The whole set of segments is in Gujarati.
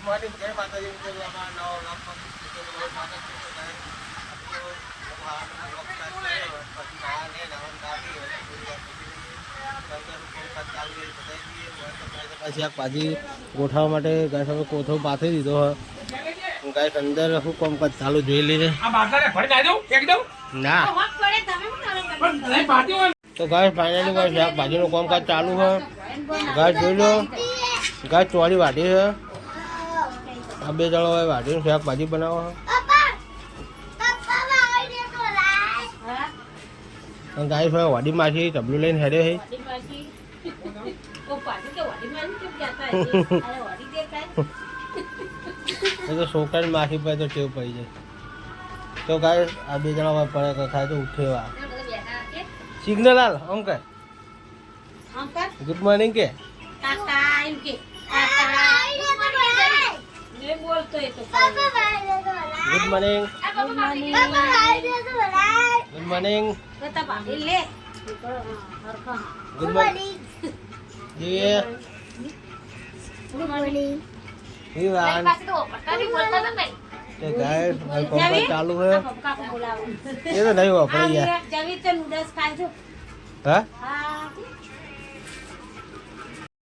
મોર્નિંગ જય માતાજી મિત્રોમાં નવો વ્લોગમાં તમારું સ્વાગત છે. પછી આ પાછી ગોઠવવા માટે ગાય હવે કોથો પાથરી દીધો હોય ગાય અંદર શું કામકાજ ચાલુ જોઈ લઈએ. ના તો ગાય ફાઇનલી ગાય શાકભાજીનું કામકાજ ચાલુ હોય. ગાય જોઈ લો ગાય ચોળી વાટી છે. આ બે જણો હોય વાટીનું શાકભાજી બનાવો ગાય થોડા વાડી માછી ટબલું લઈને હેડે છે. તો છોકરાની માછી પર તો ટેવ પડી જાય. તો ગાય આ બે જણા પડે ખાય તો ઉઠેવા સિગ્નલ હાલ અંકલ ગુડ મોર્નિંગ કે good morning good morning good morning ચાલુ है ये तो नहीं हुआ पड़ी यार. हाँ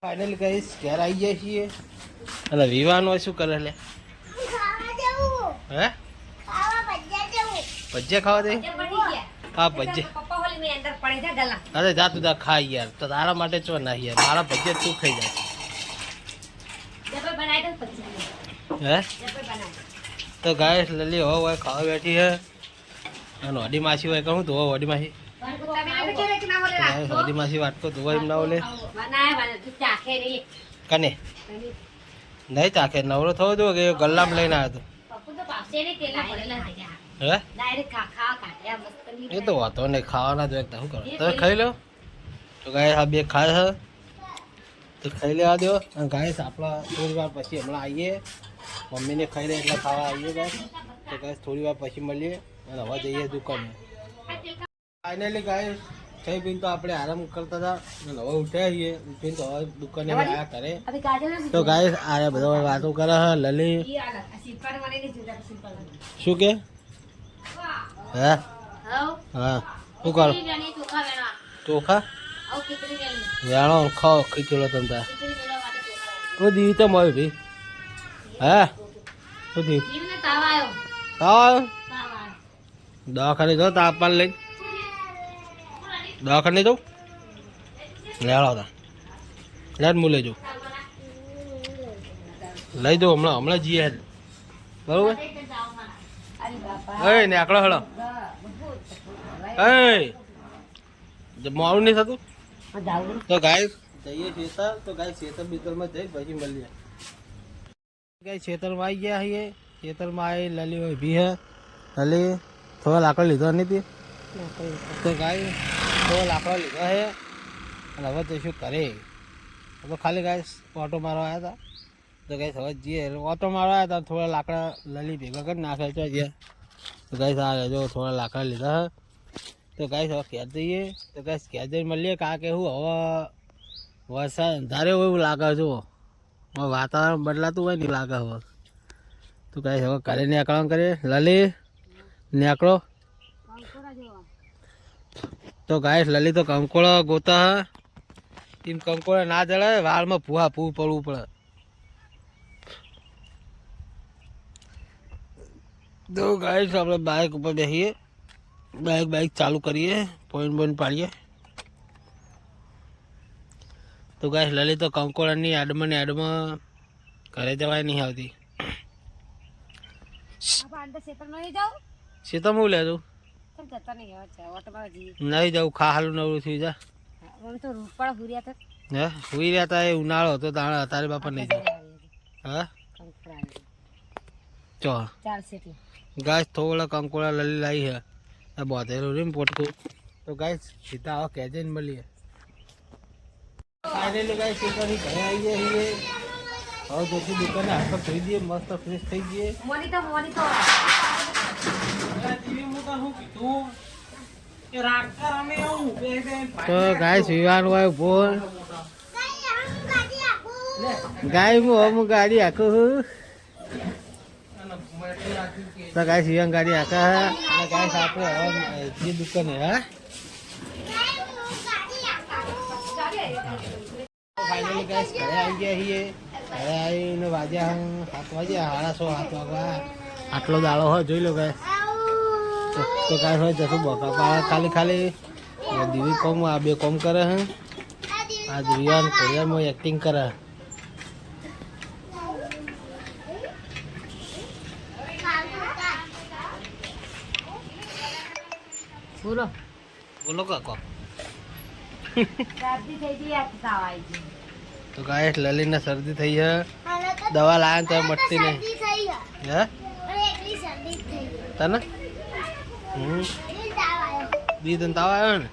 फाइनली गाइस घर आई जाए છીએ અને વિવાન હોય શું કરે લે હે ભજીયા ખાવા દે. હા ભજીયા અરે જા તું જા ખા યાર. તો તારા માટે ચો ના યાર મારા ભજીયા તું ખાઈ જાય. હે તો ગાય લલી હોય ખાવા બેઠી હે અને વડી માસી હોય કહું તો વડી માસી વડી માસી વાટકો ધોવા એમ ના ઓલે કને નહીં ચાખે નવરો થવો તો કે ગલ્લામ લઈને આવ્યો હતો. એ તો વાતો નહીં ખાવાના જો શું કરો તમે ખાઈ લો. તો ગાય આ બે ખાય છે તો ખાઈ લેવા દો. અને ગાય આપણા થોડી વાર પછી હમણાં આવીએ મમ્મીને ખાઈ લે એટલે ખાવા આવીએ ગાય. તો ગાય થોડી વાર પછી મળીએ અને હવે જઈએ દુકાને. ફાઇનલી ગાય થઈ પીને તો આપણે આરામ કરતા હતા અને હવે ઉઠ્યા છીએ ઉઠીને તો હવે દુકાને આવ્યા કરે. તો ગાય આ બધા વાતો કરે હે લલી શું કે હે હા શું કરો ચોખા વેણો ખાઓ ખીચડો તમતા તો દી તો મળ્યું ભાઈ હે શું થયું તાવ આવ્યો દવાખાને જાઓ તાપમાન લઈ દવાખાને જાઉં લેવા હતા લેટ હું લઈ જાઉં લઈ જાઉં હમણાં જઈએ બરોબર. એ નેકળો હળો એ મોડું નહીં થતું. તો ગાય જઈએ ખેતર તો ગાય ખેતર બીતરમાં જઈ પછી મળીએ. ગાય ખેતરમાં આવી ગયા છીએ. ખેતરમાં આવી લલી હોય ભી હે લલી થોડા લાકડો લીધો નથી તો ગાય થોડો લાકડો લીધો છે અને હવે તો શું કરે તો ખાલી ગાય ઓટો મારવા આવ્યા હતા. તો ગાય હવે જઈએ ઓટો મારવા આવ્યા હતા થોડા લાકડા લલી ભેગા કરી નાખે છે ગયા. તો ગાય સારા જો થોડા લાકડા લીધા તો ગાય હવે ઘેર જઈએ. તો ગાય ઘેર જઈને મળીએ કારણ કે હું હવે વરસાદ અંધારે હોય એવું લાગે જો વાતાવરણ બદલાતું હોય ને લાગે હવે. તો ગાય હવે ઘરે નીકળવાનું કરીએ લલી નીકળો. તો ગાય લલી તો કંકોળા ગોતા એમ કંકોળા ના જળે વાળમાં ભૂવા ભૂ પડવું પડે. તો ગાય આપણે બાઇક ઉપર બેસીએ બાઇક ચાલુ કરીએ પોઈન્ટ પાડીએ. તો ગાય લલી તો કંકોળાની આડમાં ઘરે જવાય નહીં આવતી. શેતમ હું લેતું નહીં જાઉં ખા હાલું નવરું થઈ જા હે હુઈ રહ્યા હતા. એ ઉનાળો હતો તારે બાપા નહીં જાવ હા ચો ગાય થોડા કંકોળા લલી લાવી હે આ બોધેલું રીમ પોટકું. તો ગાય સીધા આવો કહેજે ને મળીએ. ફાઇનલી ગાય ખેતરની ઘરે આવી ગયા છીએ. હવે જોતી દુકાને હાથ ધોઈ દઈએ મસ્ત ફ્રેશ થઈ જઈએ. તો ગાય વિવાન હોય બોલ ગાય હું ગાડી આખું તો ગાઈસ ઈવન ગાડી આકા હે અને ગાઈસ આપણે હવે જે દુકાન હે હા ફાઇનલી ગાઈસ ઘરે આવી ગયા છીએ ઘરે આવીને વાગ્યા 7 વાગ્યા 6:30 7 વાગ્યા આટલો દાડો હોય જોઈ લો ગાઈસ તો ગાઈસ હોય જશું બકા ખાલી દીવી કોમ આ બે કોમ કરે હે આ દિવ્યાન કોરિયામાં એક્ટિંગ કરે બોલો બોલો કાકો શરદી થઈ ગઈ આ તાવ આવી ગઈ તો ગાઈસ લલીને શરદી થઈ છે દવા લાયા તો મટતી નહીં હે તને બી તને તાવ આવ્યો ને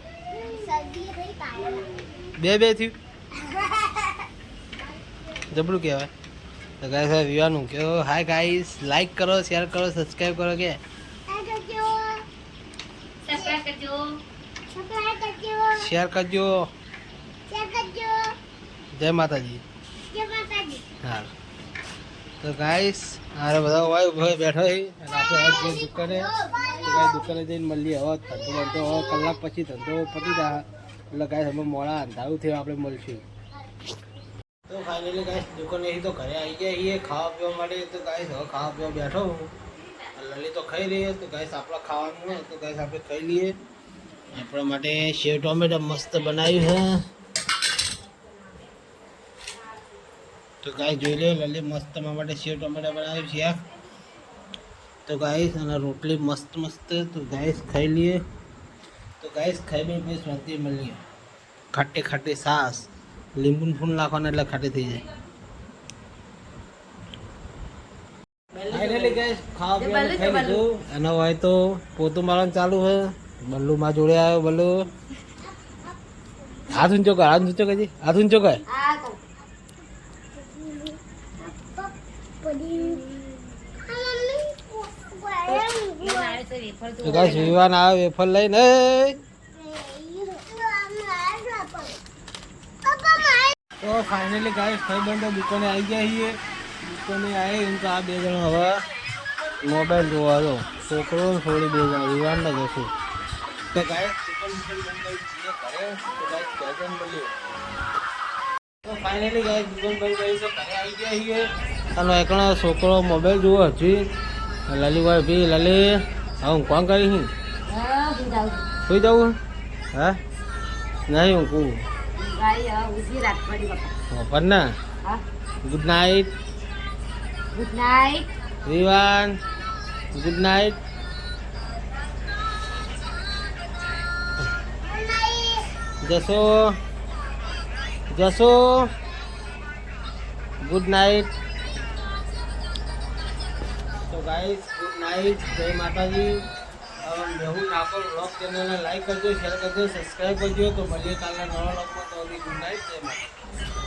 બે થયું જબરું કહેવાય તો ગાઈસ વિવાનું કે હાય ગાઈસ લાઈક કરો શેર કરો સબસ્ક્રાઇબ કરો કે શેર કરજો જય માતાજી હા તો ગાઈસ આરે બધા ભાઈ બેઠો છે અને આપણે દુકાને દુકાને જઈને મળીએ હવે ધંધો હવે કલાક પછી ધંધો પતી જાય એટલે ગાઈસ અમે મોડા અંધારું થયું આપણે મળશું તો ફાઇનલી ગાઈસ દુકાનેથી તો ઘરે આવી ગયા છીએ ખાવા પીવા માટે તો ગાઈસ હવે ખાવા પીવા બેઠો લલી તો ખાઈ રહી તો ગાઈસ આપણે ખાવાનું હોય તો ગાઈસ આપણે ખાઈ લઈએ આપણા માટે સેવ ટોમેટો મસ્ત બનાવ્યું છે તો ગાઈસ જોઈ લે લલી મસ્ત મારા માટે સેવ ટોમેટો બનાવ્યું છે તો ગાઈસ અને રોટલી મસ્ત તો ગાઈસ ખાઈ લઈએ તો ગાઈસ ખાઈ બી પછી શાંતિ મળીએ ખાટી સાસ લીંબુ ફૂલ નાખવાના એટલે ખાટી થઈ જાય ફાઇનલી ગાઈસ ખાવા પીવાનું ખાઈ લીધું એનો હોય તો પોતું મારવાનું ચાલુ છે બલ્લુ માં જોડે આવ્યો બલ્લુ હાથ ઊંચો કર હાથ ઊંચો કર તો ગાઈસ વિવાન આવે વેફર લઈને તો ફાઇનલી ગાઈસ ખાઈ બંધ દુકાને આવી ગયા છીએ દુકાને આવી એમ તો આ બે જણા હવે મોબાઈલ જોવા દો છોકરો થોડી બે જણા વિવાન ના જશું તો ગાઈસ દુકાન બંધ કરી ઘરે તો ગાઈસ કેજન મળ્યો તો ફાઇનલી ગાઈસ દુકાન બંધ કરી તો ઘરે આવી ગયા છીએ અને એકનો છોકરો મોબાઈલ જોવો હજી લલીભાઈ ભી લલી હું કોણ કરી હું સુઈ જવું હા નહીં હું કહું ના good night Vivaan good night જશો ગુડ નાઇટ તો ગાઈસ ગુડ નાઇટ જય માતાજી મેહુલ ઠાકોર વ્લોગ ચેનલને લાઈક કરજો શેર કરજો સબસ્ક્રાઈબ કરજો તો મળીએ કાલના નવા વ્લોગમાં તો ગુડ નાઇટ જય માતાજી